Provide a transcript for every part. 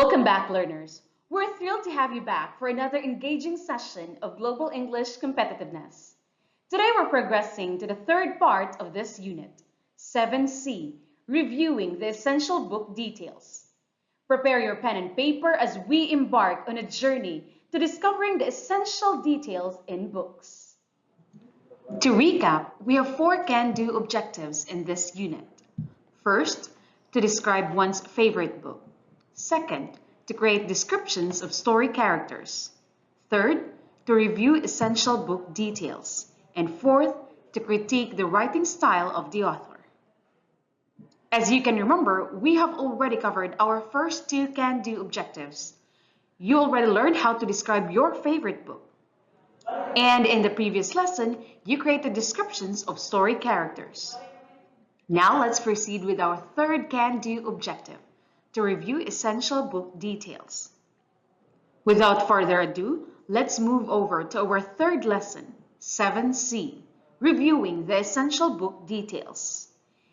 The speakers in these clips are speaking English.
Welcome back, learners. We're thrilled to have you back for another engaging session of Global English Competitiveness. Today we're progressing to the third part of this unit, 7C, reviewing the essential book details. Prepare your pen and paper as we embark on a journey to discovering the essential details in books. To recap, we have 4 can-do objectives in this unit. First, to describe one's favorite book. Second, to create descriptions of story characters. Third, to review essential book details. And fourth, to critique the writing style of the author. As you can remember, we have already covered our first 2 can-do objectives. You already learned how to describe your favorite book. And in the previous lesson, you created descriptions of story characters. Now let's proceed with our third can-do objective, to review essential book details. Without further ado, let's move over to our third lesson, 7C, reviewing the essential book details.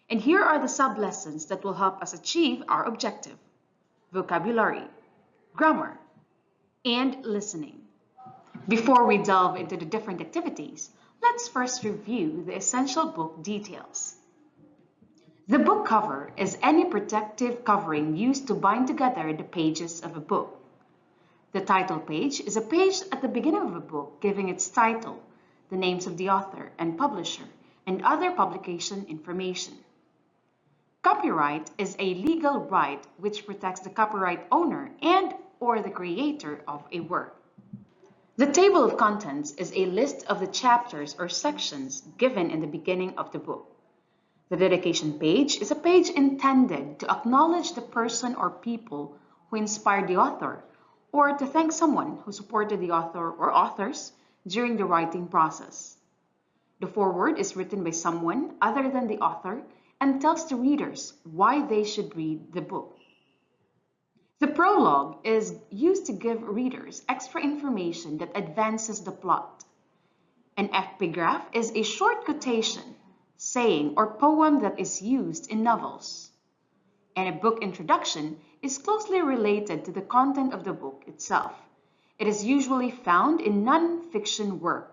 And here are the sub-lessons that will help us achieve our objective: vocabulary, grammar, and listening. Before we delve into the different activities, let's first review the essential book details. The book cover is any protective covering used to bind together the pages of a book. The title page is a page at the beginning of a book giving its title, the names of the author and publisher, and other publication information. Copyright is a legal right which protects the copyright owner and/or the creator of a work. The table of contents is a list of the chapters or sections given in the beginning of the book. The dedication page is a page intended to acknowledge the person or people who inspired the author, or to thank someone who supported the author or authors during the writing process. The foreword is written by someone other than the author and tells the readers why they should read the book. The prologue is used to give readers extra information that advances the plot. An epigraph is a short quotation, saying, or poem that is used in novels. And a book introduction is closely related to the content of the book itself. It is usually found in non-fiction work.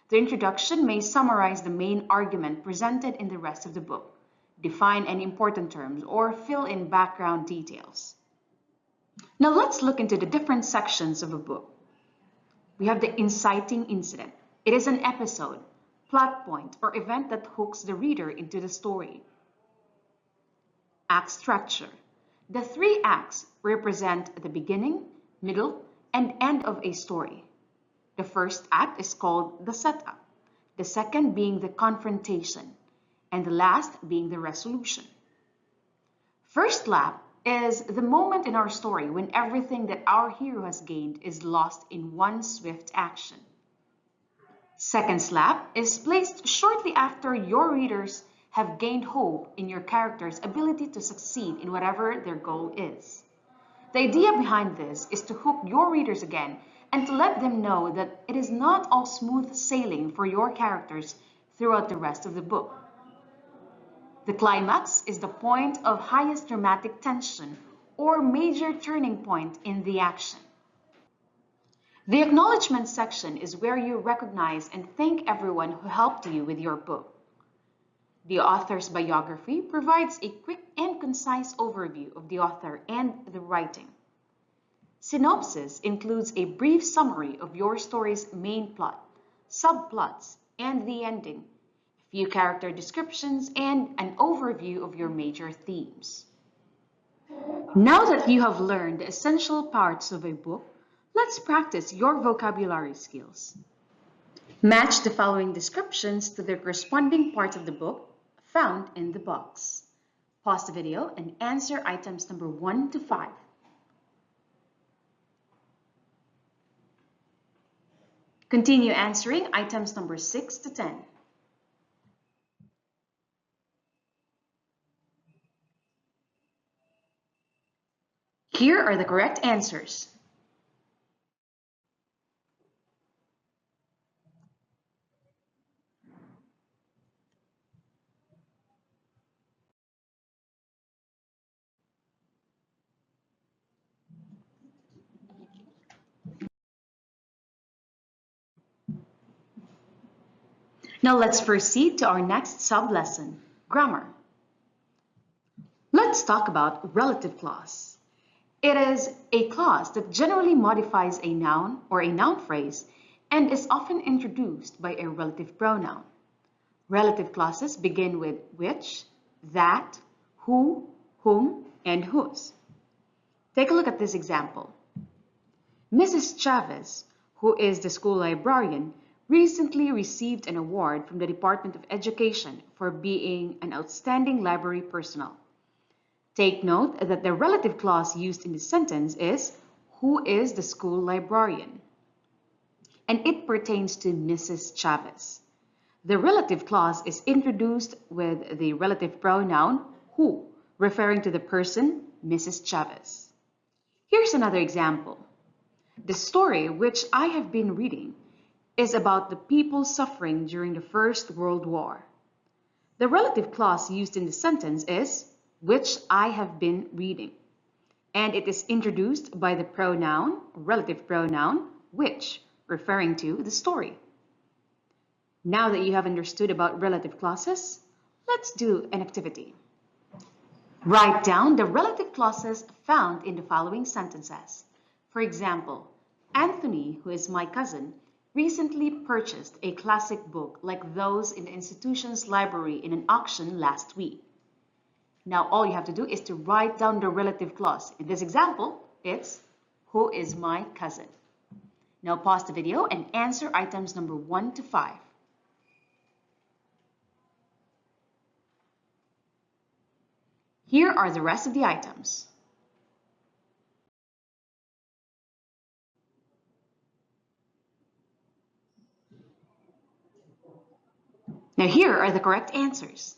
The introduction may summarize the main argument presented in the rest of the book, define any important terms, or fill in background details. Now let's look into the different sections of a book. We have the inciting incident. It is an episode, plot point, or event that hooks the reader into the story. Act structure. The 3 acts represent the beginning, middle, and end of a story. The first act is called the setup, the second being the confrontation, and the last being the resolution. First lap is the moment in our story when everything that our hero has gained is lost in one swift action. Second slap is placed shortly after your readers have gained hope in your character's ability to succeed in whatever their goal is. The idea behind this is to hook your readers again and to let them know that it is not all smooth sailing for your characters throughout the rest of the book. The climax is the point of highest dramatic tension or major turning point in the action. The acknowledgement section is where you recognize and thank everyone who helped you with your book. The author's biography provides a quick and concise overview of the author and the writing. Synopsis includes a brief summary of your story's main plot, subplots, and the ending, a few character descriptions, and an overview of your major themes. Now that you have learned the essential parts of a book, let's practice your vocabulary skills. Match the following descriptions to the corresponding parts of the book found in the box. Pause the video and answer items number 1 to 5. Continue answering items number 6 to 10. Here are the correct answers. Now let's proceed to our next sub-lesson, grammar. Let's talk about relative clause. It is a clause that generally modifies a noun or a noun phrase and is often introduced by a relative pronoun. Relative clauses begin with which, that, who, whom, and whose. Take a look at this example. Mrs. Chavez, who is the school librarian, recently received an award from the Department of Education for being an outstanding library personnel. Take note that the relative clause used in this sentence is who is the school librarian, and it pertains to Mrs. Chavez. The relative clause is introduced with the relative pronoun who, referring to the person, Mrs. Chavez. Here's another example. The story which I have been reading is about the people suffering during the First World War. The relative clause used in the sentence is which I have been reading, and it is introduced by the pronoun, relative pronoun, which, referring to the story. Now that you have understood about relative clauses, let's do an activity. Write down the relative clauses found in the following sentences. For example, Anthony, who is my cousin, recently purchased a classic book like those in the institution's library in an auction last week. Now all you have to do is to write down the relative clause. In this example, it's who is my cousin. Now pause the video and answer items number 1 to 5. Here are the rest of the items. Now here are the correct answers.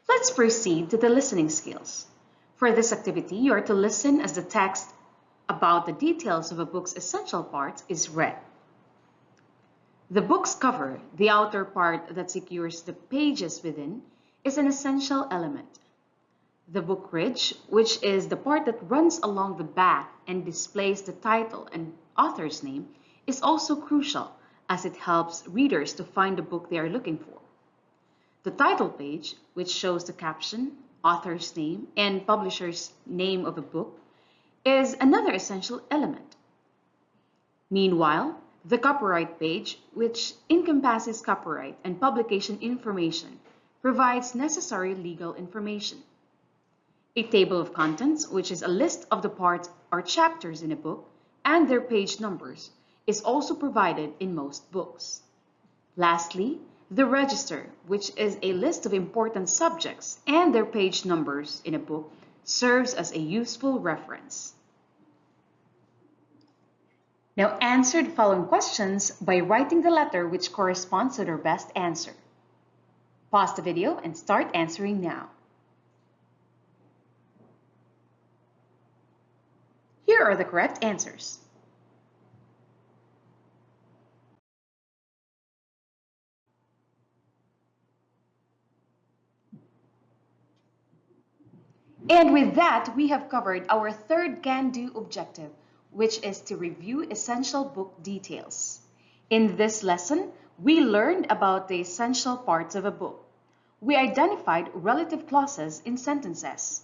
Let's proceed to the listening skills. For this activity, you are to listen as the text about the details of a book's essential parts is read. The book's cover, the outer part that secures the pages within, is an essential element. The book ridge, which is the part that runs along the back and displays the title and author's name, is also crucial as it helps readers to find the book they are looking for. The title page, which shows the caption, author's name, and publisher's name of a book, is another essential element. Meanwhile, the copyright page, which encompasses copyright and publication information, provides necessary legal information. A table of contents, which is a list of the parts or chapters in a book and their page numbers, is also provided in most books. Lastly, the register, which is a list of important subjects and their page numbers in a book, serves as a useful reference. Now answer the following questions by writing the letter which corresponds to their best answer. Pause the video and start answering now. Here are the correct answers. And with that, we have covered our third can-do objective, which is to review essential book details. In this lesson, we learned about the essential parts of a book. We identified relative clauses in sentences.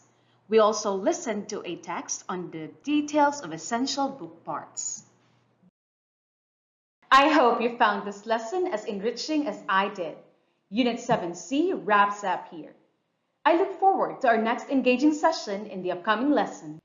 We also listened to a text on the details of essential book parts. I hope you found this lesson as enriching as I did. Unit 7C wraps up here. I look forward to our next engaging session in the upcoming lesson.